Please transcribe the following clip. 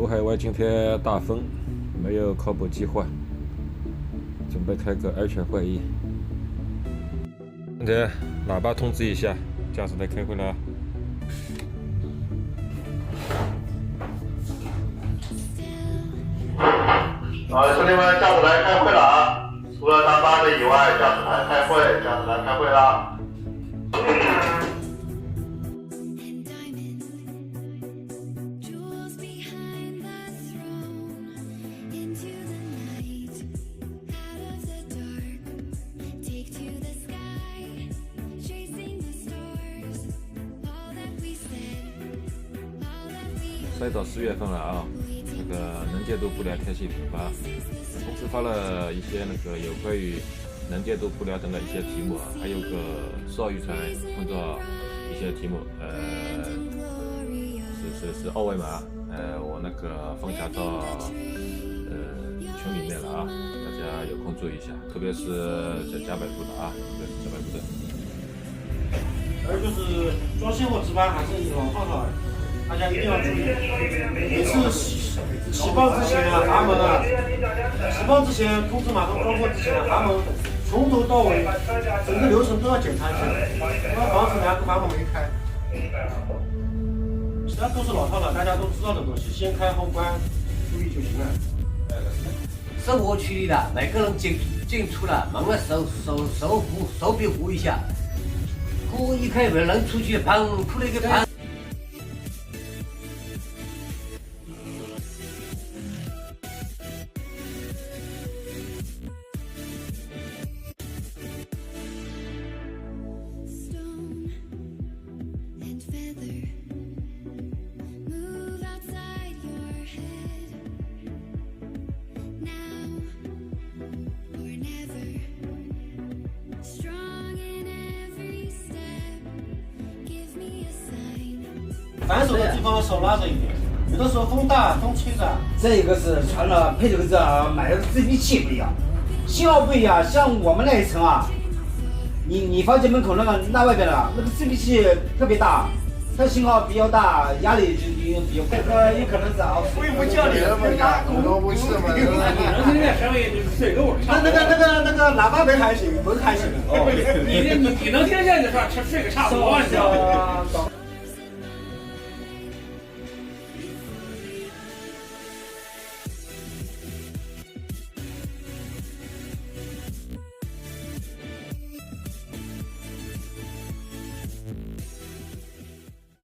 渤海湾今天大风，没有考捕计划，准备开个安全会议。今天喇叭通知一下，驾驶台开会了啊。兄弟们，驾驶台开会了啊！除了当班的以外，驾驶台开会，驾驶台开会了。摔到4月份了啊，那个能见度不良天气频发，公司发了一些那个有关于能见度不良等的一些题目啊，还有个邵玉成碰到一些题目，是二维码，我那个分享到群里面了啊，大家有空注意一下，特别是在甲北部的啊，特别是甲北部的。就是装卸货值班还是老套套，大家一定要注意。每次起报之前啊，阀门啊，起报之前通知马上装货之前，阀门从头到尾整个流程都要检查一下，要防止哪个阀门没开。其他都是老套了，大家都知道的东西，先开后关，注意就行了。生活区里的每个人进出了门的手臂扶一下，鼓一开门人出去，砰出了一个砰。反手的地方手拉着一点，有的时候风大风吹着。这个是穿了配头这买的自闭器不一样，信号不一样。像我们那一层啊，你房间门口那外边的那个自闭器特别大，它信号比较大，压力就比较高。这个有可能是啊，我也不叫你不是嘛？那个喇叭门还行，门还行。你能听见就算睡个差不多，你知道吗？